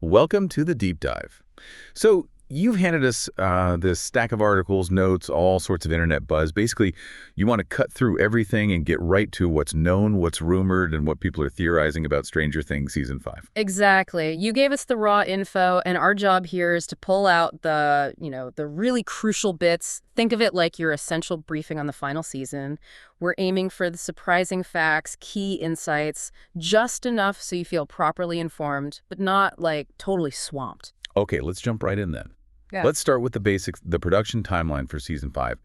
welcome to the deep dive. So you've handed us this stack of articles, notes, all sorts of internet buzz. Basically, you want to cut through everything and get right to what's known, what's rumored, and what people are theorizing about Stranger Things Season 5. Exactly. You gave us the raw info, and our job here is to pull out the really crucial bits. Think of it like your essential briefing on the final season. We're aiming for the surprising facts, key insights, just enough so you feel properly informed, but not, like, totally swamped. Okay, let's jump right in then. Yeah. Let's start with the basics, the production timeline for Season 5.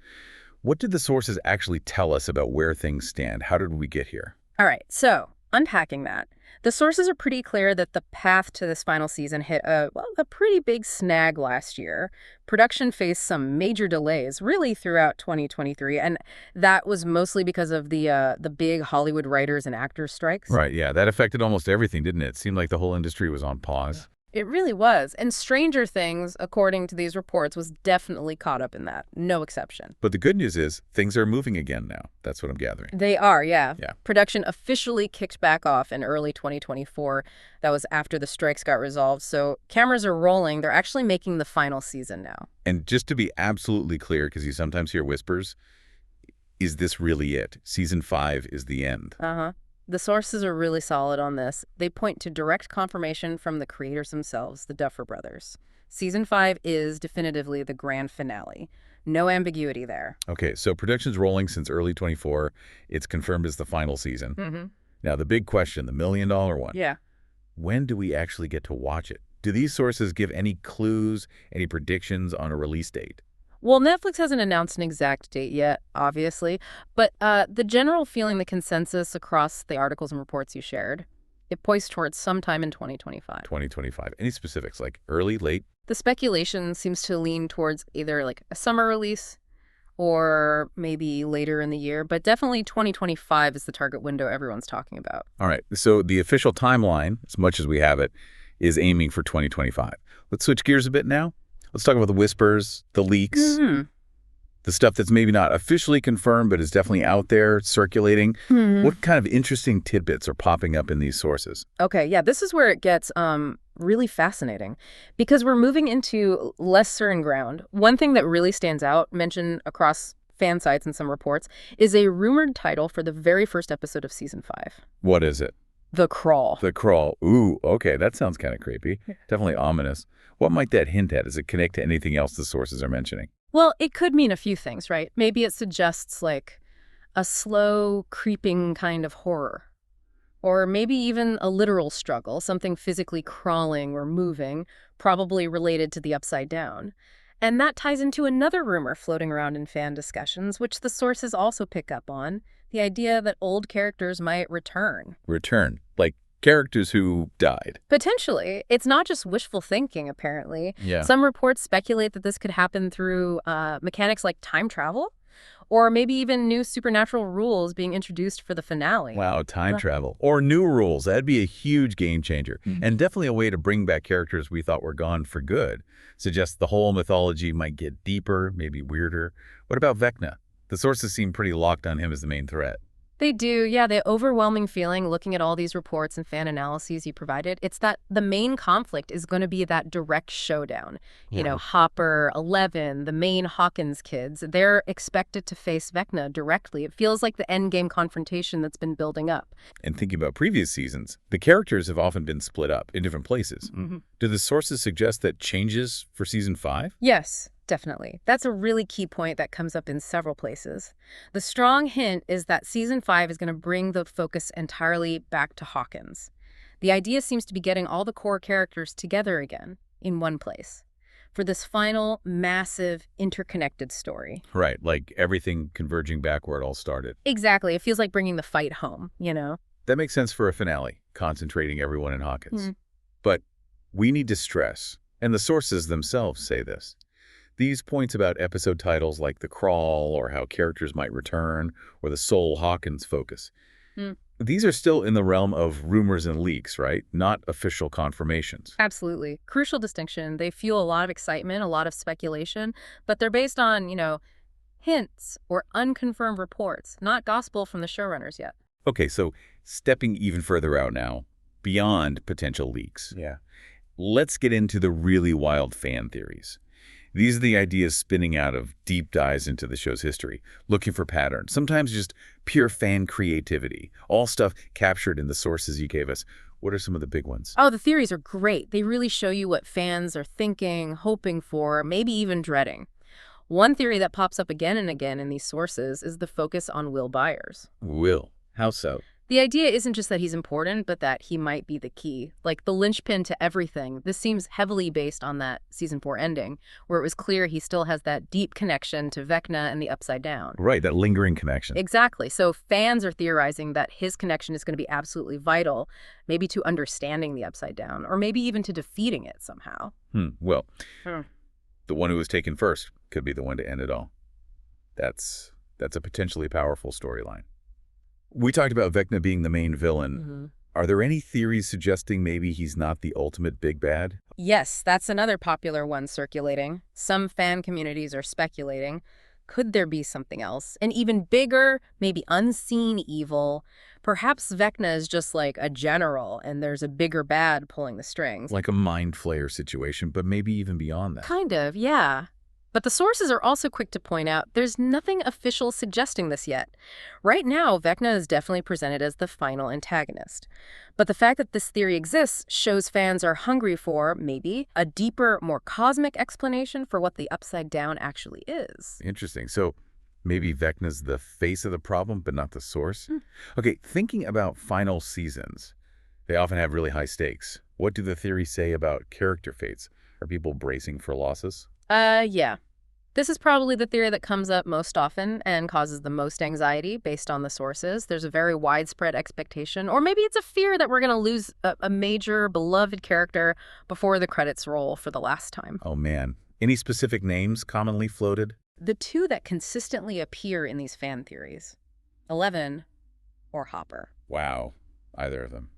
What did the sources actually tell us about where things stand? How did we get here? All right, so unpacking that. The sources are pretty clear that the path to this final season hit a pretty big snag last year. Production faced some major delays really throughout 2023, and that was mostly because of the big Hollywood writers and actors strikes. Right, yeah, that affected almost everything, didn't it? It seemed like the whole industry was on pause. It really was. And Stranger Things, according to these reports, was definitely caught up in that. No exception. But the good news is things are moving again now. That's what I'm gathering. They are, yeah. Yeah. Production officially kicked back off in early 2024. That was after the strikes got resolved. So cameras are rolling. They're actually making the final season now. And just to be absolutely clear, because you sometimes hear whispers, is this really it? Season 5 is the end. Uh-huh. The sources are really solid on this. They point to direct confirmation from the creators themselves, the Duffer Brothers. Season 5 is definitively the grand finale. No ambiguity there. Okay, so production's rolling since early 24. It's confirmed as the final season. Mm-hmm. Now, the big question, the million-dollar one. Yeah. When do we actually get to watch it? Do these sources give any clues, any predictions on a release date? Well, Netflix hasn't announced an exact date yet, obviously, but the general feeling, the consensus across the articles and reports you shared, it points towards sometime in 2025. 2025. Any specifics, like early, late? The speculation seems to lean towards either like a summer release or maybe later in the year, but definitely 2025 is the target window everyone's talking about. All right, so the official timeline, as much as we have it, is aiming for 2025. Let's switch gears a bit now. Let's talk about the whispers, the leaks, the stuff that's maybe not officially confirmed, but is definitely out there circulating. What kind of interesting tidbits are popping up in these sources? Okay, yeah, this is where it gets really fascinating because we're moving into less certain ground. One thing that really stands out, mentioned across fan sites and some reports, is a rumored title for the very first episode of Season 5. What is it? The Crawl. The Crawl. Ooh, okay, that sounds kind of creepy. Definitely ominous. What might that hint at? Does it connect to anything else the sources are mentioning? Well, it could mean a few things, right? Maybe it suggests like a slow, creeping kind of horror. Or maybe even a literal struggle, something physically crawling or moving, probably related to the Upside Down. And that ties into another rumor floating around in fan discussions, which the sources also pick up on, the idea that old characters might return. Return? Like characters who died? Potentially. It's not just wishful thinking, apparently. Yeah. Some reports speculate that this could happen through mechanics like time travel, or maybe even new supernatural rules being introduced for the finale. Wow, time travel. Or new rules. That'd be a huge game changer. And definitely a way to bring back characters we thought were gone for good. Suggests the whole mythology might get deeper, maybe weirder. What about Vecna? The sources seem pretty locked on him as the main threat. They do, yeah. The overwhelming feeling, looking at all these reports and fan analyses you provided, it's that the main conflict is going to be that direct showdown. You know, Hopper, 11, the main Hawkins kids, they're expected to face Vecna directly. It feels like the endgame confrontation that's been building up. And thinking about previous seasons, the characters have often been split up in different places. Do the sources suggest that changes for Season 5? Yes. Definitely. That's a really key point that comes up in several places. The strong hint is that Season 5 is going to bring the focus entirely back to Hawkins. The idea seems to be getting all the core characters together again in one place for this final, massive, interconnected story. Right, like everything converging back where it all started. Exactly. It feels like bringing the fight home, you know? That makes sense for a finale, concentrating everyone in Hawkins. But we need to stress, and the sources themselves say this, these points about episode titles like The Crawl or how characters might return or the sole Hawkins focus, these are still in the realm of rumors and leaks, right? Not official confirmations. Absolutely. Crucial distinction. They fuel a lot of excitement, a lot of speculation, but they're based on, hints or unconfirmed reports, not gospel from the showrunners yet. Okay, so stepping even further out now, beyond potential leaks. let's get into the really wild fan theories. These are the ideas spinning out of deep dives into the show's history, looking for patterns, sometimes just pure fan creativity, all stuff captured in the sources you gave us. What are some of the big ones? Oh, the theories are great. They really show you what fans are thinking, hoping for, maybe even dreading. One theory that pops up again and again in these sources is the focus on Will Byers. Will. How so? The idea isn't just that he's important, but that he might be the key, like the linchpin to everything. This seems heavily based on that season 4 ending, where it was clear he still has that deep connection to Vecna and the Upside Down. Right, that lingering connection. Exactly. So fans are theorizing that his connection is going to be absolutely vital, maybe to understanding the Upside Down, or maybe even to defeating it somehow. Well, the one who was taken first could be the one to end it all. That's a potentially powerful storyline. We talked about Vecna being the main villain. Are there any theories suggesting maybe he's not the ultimate big bad? Yes, that's another popular one circulating. Some fan communities are speculating. Could there be something else? An even bigger, maybe unseen evil? Perhaps Vecna is just like a general and there's a bigger bad pulling the strings. Like a mind flayer situation, but maybe even beyond that. Kind of, yeah. But the sources are also quick to point out there's nothing official suggesting this yet. Right now, Vecna is definitely presented as the final antagonist. But the fact that this theory exists shows fans are hungry for, maybe, a deeper, more cosmic explanation for what the Upside Down actually is. Interesting. So maybe Vecna's the face of the problem, but not the source? Okay, thinking about final seasons, they often have really high stakes. What do the theories say about character fates? Are people bracing for losses? Yeah. This is probably the theory that comes up most often and causes the most anxiety based on the sources. There's a very widespread expectation, or maybe it's a fear that we're going to lose a major, beloved character before the credits roll for the last time. Oh, man. Any specific names commonly floated? The two that consistently appear in these fan theories, 11 or Hopper. Wow. Either of them.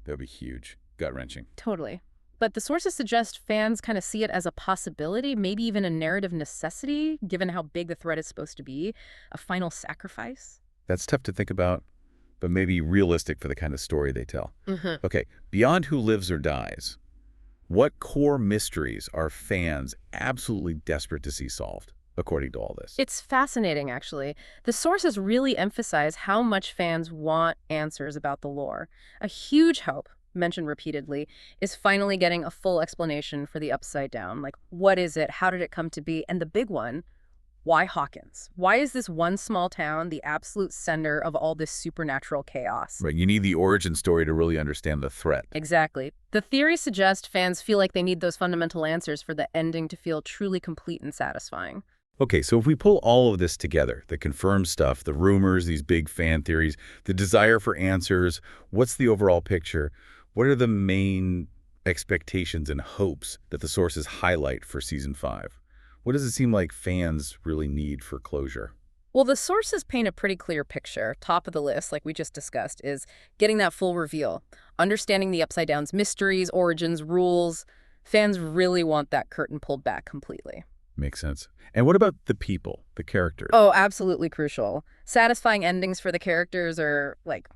They'll be huge. Gut-wrenching. Totally. But the sources suggest fans kind of see it as a possibility, maybe even a narrative necessity, given how big the threat is supposed to be, a final sacrifice. That's tough to think about, but maybe realistic for the kind of story they tell. Okay, beyond who lives or dies, what core mysteries are fans absolutely desperate to see solved, according to all this? It's fascinating, actually. The sources really emphasize how much fans want answers about the lore. A huge hope, mentioned repeatedly, is finally getting a full explanation for the Upside Down. Like, what is it? How did it come to be? And the big one, why Hawkins? Why is this one small town the absolute center of all this supernatural chaos? Right, you need the origin story to really understand the threat. Exactly. The theories suggest fans feel like they need those fundamental answers for the ending to feel truly complete and satisfying. Okay, so if we pull all of this together, the confirmed stuff, the rumors, these big fan theories, the desire for answers, what's the overall picture? What are the main expectations and hopes that the sources highlight for Season 5? What does it seem like fans really need for closure? Well, the sources paint a pretty clear picture. Top of the list, like we just discussed, is getting that full reveal, understanding the Upside Down's mysteries, origins, rules. Fans really want that curtain pulled back completely. Makes sense. And what about the people, the characters? Oh, absolutely crucial. Satisfying endings for the characters are, like,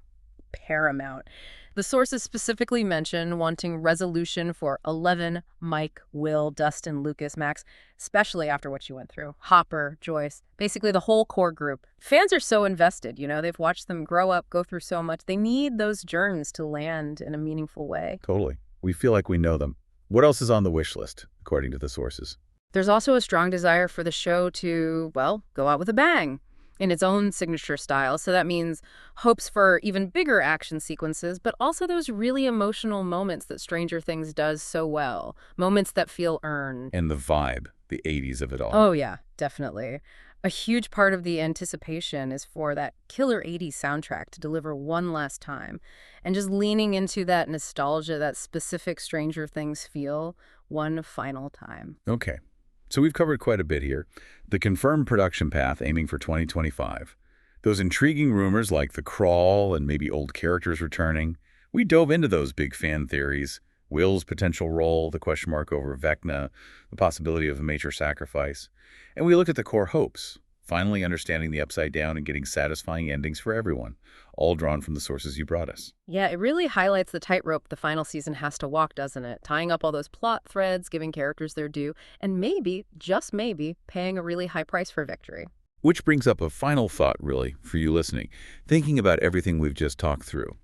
paramount. The sources specifically mention wanting resolution for 11, Mike, Will, Dustin, Lucas, Max, especially after what you went through. Hopper, Joyce, basically the whole core group. Fans are so invested, you know, they've watched them grow up, go through so much. They need those germs to land in a meaningful way. Totally. We feel like we know them. What else is on the wish list, according to the sources? There's also a strong desire for the show to, well, go out with a bang in its own signature style. So that means hopes for even bigger action sequences, but also those really emotional moments that Stranger Things does so well. Moments that feel earned. And the vibe, the 80s of it all. Oh, yeah, definitely. A huge part of the anticipation is for that killer 80s soundtrack to deliver one last time. And just leaning into that nostalgia, that specific Stranger Things feel, one final time. Okay. So we've covered quite a bit here. The confirmed production path aiming for 2025. Those intriguing rumors like the crawl and maybe old characters returning. We dove into those big fan theories. Will's potential role, the question mark over Vecna, the possibility of a major sacrifice. And we looked at the core hopes. finally understanding the Upside Down and getting satisfying endings for everyone, all drawn from the sources you brought us. Yeah, it really highlights the tightrope the final season has to walk, doesn't it? Tying up all those plot threads, giving characters their due, and maybe, just maybe, paying a really high price for victory. Which brings up a final thought, really, for you listening, thinking about everything we've just talked through.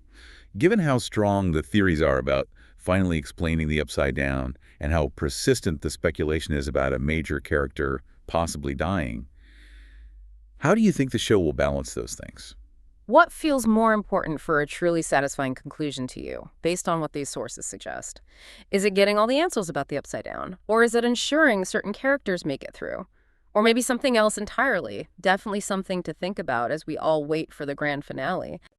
Given how strong the theories are about finally explaining the Upside Down and how persistent the speculation is about a major character possibly dying, how do you think the show will balance those things? What feels more important for a truly satisfying conclusion to you, based on what these sources suggest? Is it getting all the answers about the Upside Down? Or is it ensuring certain characters make it through? Or maybe something else entirely? Definitely something to think about as we all wait for the grand finale.